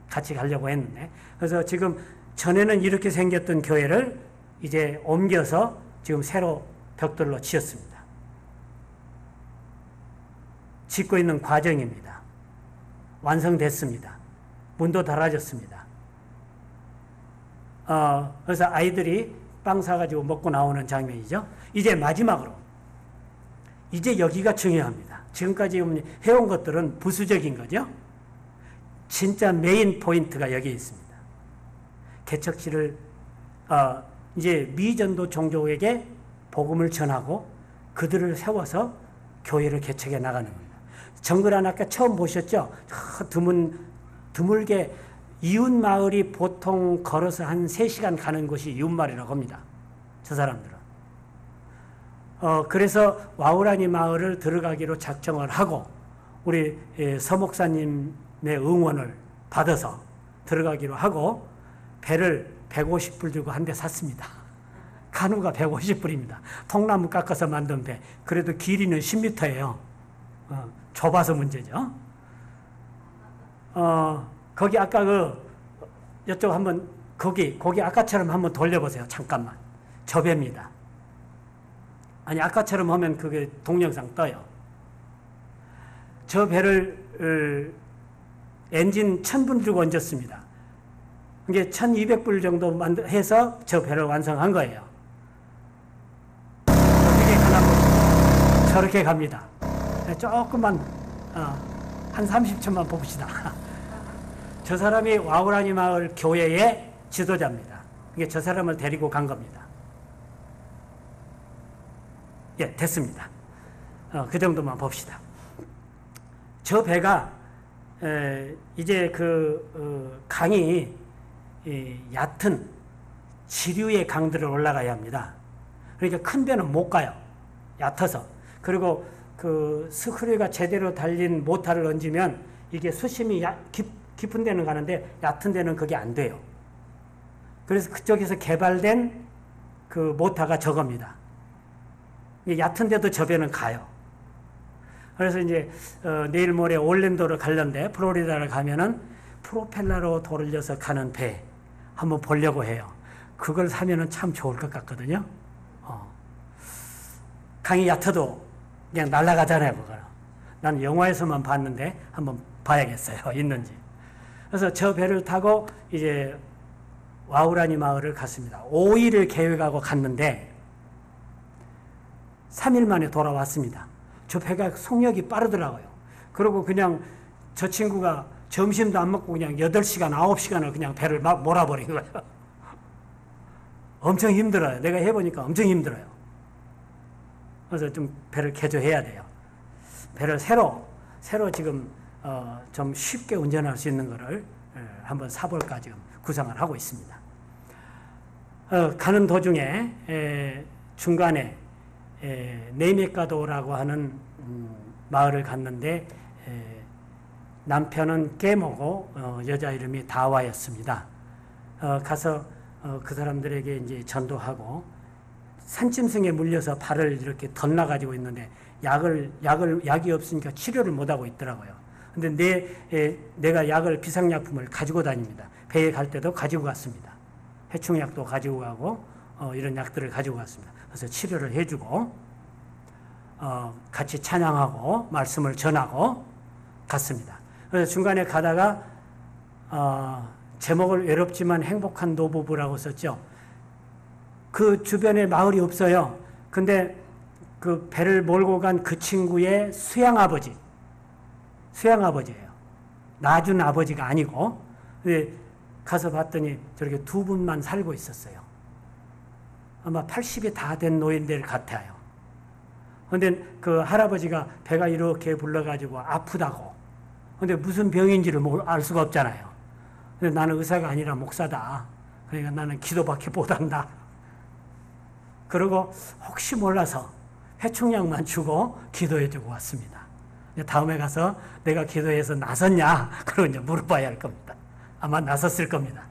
같이 가려고 했는데. 그래서 지금 전에는 이렇게 생겼던 교회를 이제 옮겨서 지금 새로 벽돌로 지었습니다. 짓고 있는 과정입니다. 완성됐습니다. 문도 달아졌습니다. 그래서 아이들이 빵 사가지고 먹고 나오는 장면이죠. 이제 마지막으로. 이제 여기가 중요합니다. 지금까지 해온 것들은 부수적인 거죠. 진짜 메인 포인트가 여기 있습니다. 개척지를 이제 미전도 종족에게 복음을 전하고 그들을 세워서 교회를 개척해 나가는 겁니다. 정글안 아까 처음 보셨죠? 드물게 이웃 마을이 보통 걸어서 한 3시간 가는 곳이 이웃 마을이라고 합니다. 저 사람들은. 그래서 와우라니 마을을 들어가기로 작정을 하고 우리 서목사님의 응원을 받아서 들어가기로 하고 배를 150불 주고 한 대 샀습니다. 카누가 150불입니다. 통나무 깎아서 만든 배. 그래도 길이는 10m예요. 좁아서 문제죠. 거기 아까 이쪽 한번 거기 아까처럼 한번 돌려보세요. 잠깐만. 저 배입니다. 아니 아까처럼 하면 그게 동영상 떠요. 저 배를 엔진 1000불 주고 얹었습니다. 이게 1200불 정도 해서 저 배를 완성한 거예요. 어떻게 가나 보시죠. 저렇게 갑니다. 조금만 한 30초만 봅시다. 저 사람이 와우라니 마을 교회의 지도자입니다. 이게 저 사람을 데리고 간 겁니다. 예, 됐습니다. 그 정도만 봅시다. 저 배가 이제 강이 얕은 지류의 강들을 올라가야 합니다. 그러니까 큰 배는 못 가요. 얕아서. 그리고 스크류가 제대로 달린 모터를 얹으면 이게 수심이 깊은 데는 가는데 얕은 데는 그게 안 돼요. 그래서 그쪽에서 개발된 그 모터가 저겁니다. 얕은 데도 저 배는 가요. 그래서 이제 내일 모레 올랜도를 가려는데 플로리다를 가면은 프로펠러로 돌려서 가는 배 한번 보려고 해요. 그걸 사면은 참 좋을 것 같거든요. 강이 얕아도 그냥 날아가잖아요, 그거. 난 영화에서만 봤는데 한번 봐야겠어요, 있는지. 그래서 저 배를 타고 이제 와우라니 마을을 갔습니다. 5일을 계획하고 갔는데 3일 만에 돌아왔습니다. 저 배가 속력이 빠르더라고요. 그리고 그냥 저 친구가 점심도 안 먹고 그냥 8시간, 9시간을 그냥 배를 막 몰아버린 거예요. 엄청 힘들어요. 내가 해보니까 엄청 힘들어요. 그래서 좀 배를 개조해야 돼요. 배를 새로 지금 좀 쉽게 운전할 수 있는 거를 한번 사볼까 지금 구상을 하고 있습니다. 가는 도중에 중간에 네메카도라고 하는 마을을 갔는데 남편은 깨모고 여자 이름이 다와였습니다. 가서 그 사람들에게 이제 전도하고 산짐승에 물려서 발을 이렇게 덧나가지고 있는데 약이 없으니까 치료를 못하고 있더라고요. 근데 내가 비상약품을 가지고 다닙니다. 배에 갈 때도 가지고 갔습니다. 해충약도 가지고 가고 이런 약들을 가지고 갔습니다. 그래서 치료를 해주고 같이 찬양하고 말씀을 전하고 갔습니다. 그래서 중간에 가다가 제목을 외롭지만 행복한 노부부라고 썼죠. 그 주변에 마을이 없어요. 근데 그 배를 몰고 간 그 친구의 수양아버지예요. 낳아준 아버지가 아니고. 가서 봤더니 저렇게 두 분만 살고 있었어요. 아마 80이 다 된 노인들 같아요. 근데 그 할아버지가 배가 이렇게 불러가지고 아프다고. 근데 무슨 병인지를 알 수가 없잖아요. 근데 나는 의사가 아니라 목사다. 그러니까 나는 기도밖에 못한다. 그리고 혹시 몰라서 해충약만 주고 기도해주고 왔습니다. 다음에 가서 내가 기도해서 나섰냐? 그러고 이제 물어봐야 할 겁니다. 아마 나섰을 겁니다.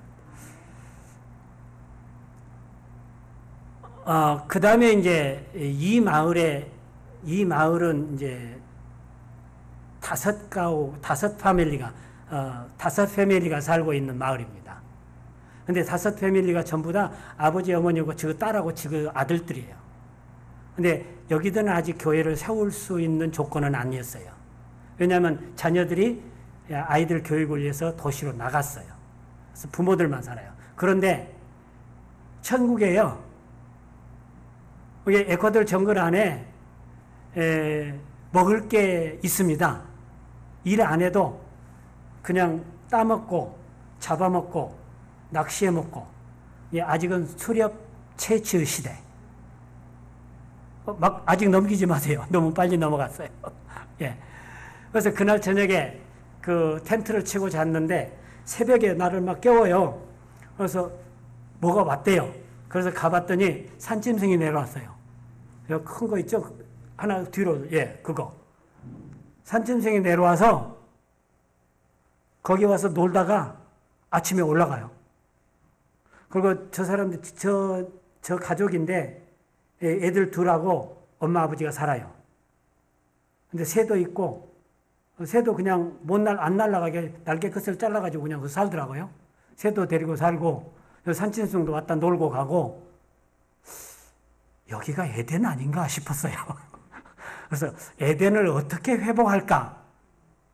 그 다음에 이제 이 마을에 이 마을은 이제 다섯 패밀리가 살고 있는 마을입니다. 근데 다섯 패밀리가 전부 다 아버지, 어머니고 저 딸하고 저 아들들이에요. 근데 여기들은 아직 교회를 세울 수 있는 조건은 아니었어요. 왜냐하면 자녀들이 아이들 교육을 위해서 도시로 나갔어요. 그래서 부모들만 살아요. 그런데 천국에요. 에콰도르 정글 안에 먹을 게 있습니다. 일 안 해도 그냥 따먹고 잡아먹고 낚시해먹고, 아직은 수렵 채취 시대. 막 아직 넘기지 마세요. 너무 빨리 넘어갔어요. 예. 그래서 그날 저녁에 그 텐트를 치고 잤는데 새벽에 나를 막 깨워요. 그래서 뭐가 왔대요. 그래서 가봤더니 산짐승이 내려왔어요. 큰 거 있죠? 하나 뒤로, 그거. 산짐승이 내려와서 거기 와서 놀다가 아침에 올라가요. 그리고 저 사람들, 저 가족인데 애들 둘하고 엄마 아버지가 살아요. 근데 새도 있고, 새도 그냥 안 날아가게 날개 끝을 잘라가지고 그냥 살더라고요. 새도 데리고 살고, 산짐승도 왔다 놀고 가고, 여기가 에덴 아닌가 싶었어요. 그래서 에덴을 어떻게 회복할까?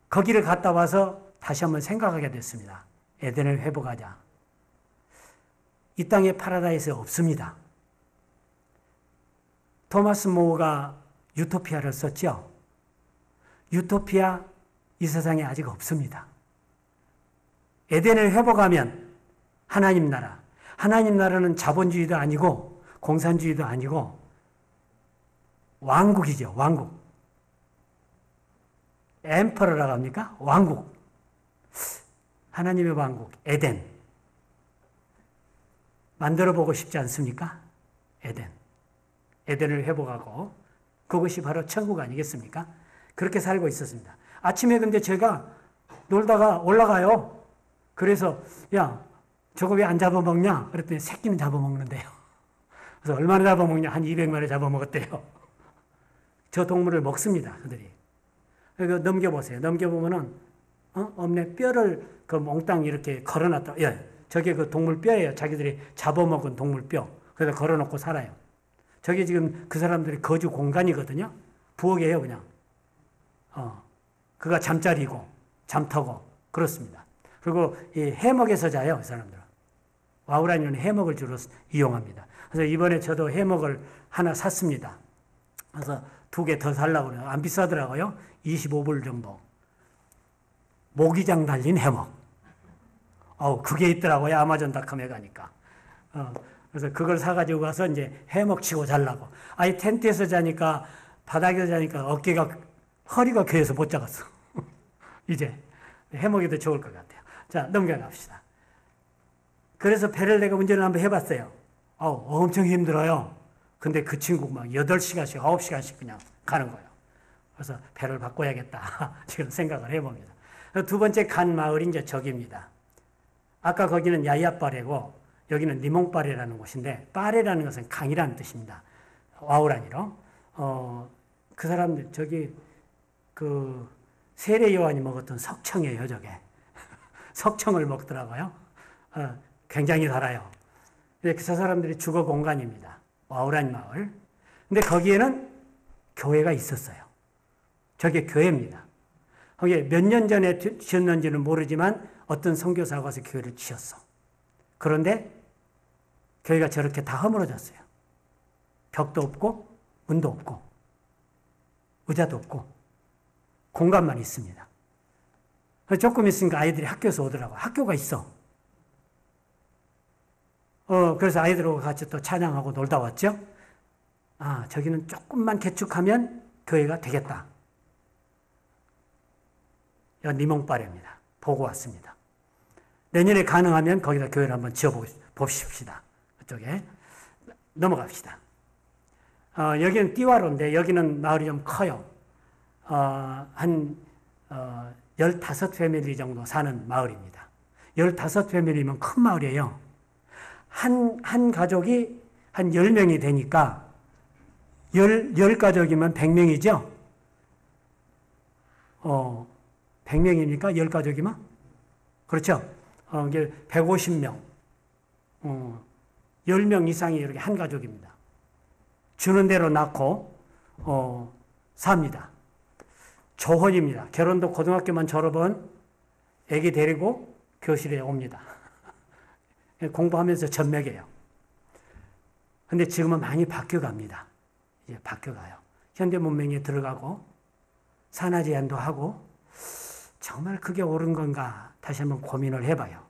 거기를 갔다 와서 다시 한번 생각하게 됐습니다. 에덴을 회복하자. 이 땅에 파라다이스 없습니다. 토마스 모어가 유토피아를 썼죠. 유토피아 이 세상에 아직 없습니다. 에덴을 회복하면 하나님 나라. 하나님 나라는 자본주의도 아니고 공산주의도 아니고 왕국이죠. 왕국. 엠퍼러라고 합니까? 왕국. 하나님의 왕국. 에덴. 만들어보고 싶지 않습니까? 에덴. 에덴을 회복하고 그것이 바로 천국 아니겠습니까? 그렇게 살고 있었습니다. 아침에 근데 제가 놀다가 올라가요. 그래서 야 저거 왜 안 잡아먹냐? 그랬더니 새끼는 잡아먹는데요. 그래서 얼마나 잡아먹냐? 한 200마리 잡아먹었대요. 저 동물을 먹습니다. 그들이. 그러니까 넘겨보세요. 넘겨보면은 없네. 뼈를 그 몽땅 이렇게 걸어놨다. 저게 그 동물 뼈예요. 자기들이 잡아먹은 동물 뼈. 그래서 걸어놓고 살아요. 저게 지금 그 사람들의 거주 공간이거든요. 부엌이에요, 그냥. 그가 잠자리고, 잠터고, 그렇습니다. 그리고 이 해먹에서 자요, 이 사람들은. 와우라니는 해먹을 주로 이용합니다. 그래서 이번에 저도 해먹을 하나 샀습니다. 그래서 2개 더 살라고 그래요. 안 비싸더라고요. 25불 정도. 모기장 달린 해먹. 그게 있더라고요. 아마존닷컴에 가니까. 그래서 그걸 사가지고 가서 이제 해먹 치고 자려고. 아니, 텐트에서 자니까, 바닥에서 자니까 허리가 괴해서 못 자겠어. 이제. 해먹이 더 좋을 것 같아요. 자, 넘겨갑시다. 그래서 배를 내가 운전을 한번 해봤어요. 엄청 힘들어요. 근데 그 친구 막 8시간씩, 9시간씩 그냥 가는 거예요. 그래서 배를 바꿔야겠다. 지금 생각을 해봅니다. 두 번째 간 마을이 이제 저기입니다. 아까 거기는 야이아빠레고 여기는 니몽빠레라는 곳인데 빠레라는 것은 강이라는 뜻입니다. 와우라니로. 그 사람들 저기 그 세례 요한이 먹었던 석청이에요, 저게. 석청을 먹더라고요. 굉장히 달아요. 그 사람들이 주거 공간입니다. 와우라니 마을. 근데 거기에는 교회가 있었어요. 저게 교회입니다. 거기에 몇 년 전에 지었는지는 모르지만 어떤 선교사가 와서 교회를 지었어. 그런데 교회가 저렇게 다 허물어졌어요. 벽도 없고 문도 없고 의자도 없고 공간만 있습니다. 조금 있으니까 아이들이 학교에서 오더라고. 학교가 있어. 그래서 아이들하고 같이 또 찬양하고 놀다 왔죠. 저기는 조금만 개축하면 교회가 되겠다. 니몽빠레입니다. 보고 왔습니다. 내년에 가능하면 거기다 교회를 한번 지어봅시다. 그쪽에. 넘어갑시다. 여기는 띠와로인데 여기는 마을이 좀 커요. 한 15패밀리 정도 사는 마을입니다. 15패밀리면 큰 마을이에요. 한 가족이 한 10명이 되니까 열 가족이면 100명이죠? 100명이니까 열 가족이면? 그렇죠? 이게 150명. 10명 이상이 이렇게 한 가족입니다. 주는 대로 낳고, 삽니다. 조혼입니다. 결혼도 고등학교만 졸업한 애기 데리고 교실에 옵니다. 공부하면서 전맥이에요. 근데 지금은 많이 바뀌어갑니다. 이제 바뀌어가요. 현대 문명에 들어가고, 산하 제한도 하고, 정말 그게 옳은 건가? 다시 한번 고민을 해봐요.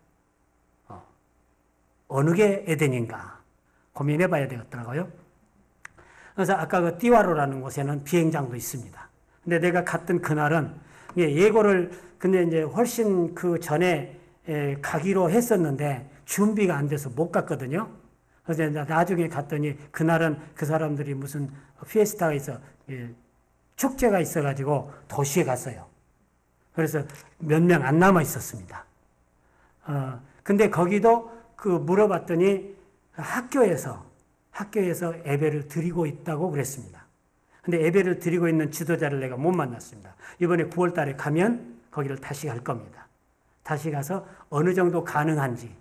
어느 게 에덴인가? 고민해봐야 되겠더라고요. 그래서 아까 그 띠와로라는 곳에는 비행장도 있습니다. 근데 내가 갔던 그날은 예고를 근데 이제 훨씬 그 전에 가기로 했었는데 준비가 안 돼서 못 갔거든요. 그래서 나중에 갔더니 그날은 그 사람들이 무슨 피에스타가 있어 축제가 있어가지고 도시에 갔어요. 그래서 몇 명 안 남아 있었습니다. 근데 거기도 그 물어봤더니 학교에서 예배를 드리고 있다고 그랬습니다. 근데 예배를 드리고 있는 지도자를 내가 못 만났습니다. 이번에 9월 달에 가면 거기를 다시 갈 겁니다. 다시 가서 어느 정도 가능한지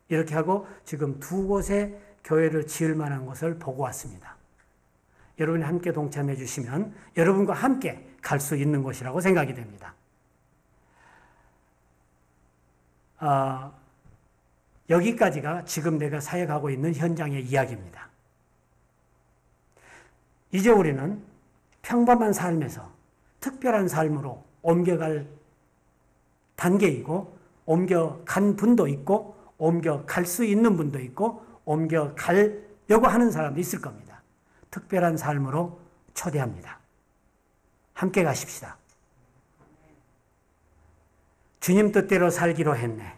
이렇게 하고 지금 두 곳에 교회를 지을 만한 곳을 보고 왔습니다. 여러분이 함께 동참해 주시면 여러분과 함께 갈 수 있는 곳이라고 생각이 됩니다. 여기까지가 지금 내가 사역하고 있는 현장의 이야기입니다. 이제 우리는 평범한 삶에서 특별한 삶으로 옮겨갈 단계이고 옮겨간 분도 있고 옮겨갈 수 있는 분도 있고 옮겨가려고 하는 사람도 있을 겁니다. 특별한 삶으로 초대합니다. 함께 가십시다. 주님 뜻대로 살기로 했네.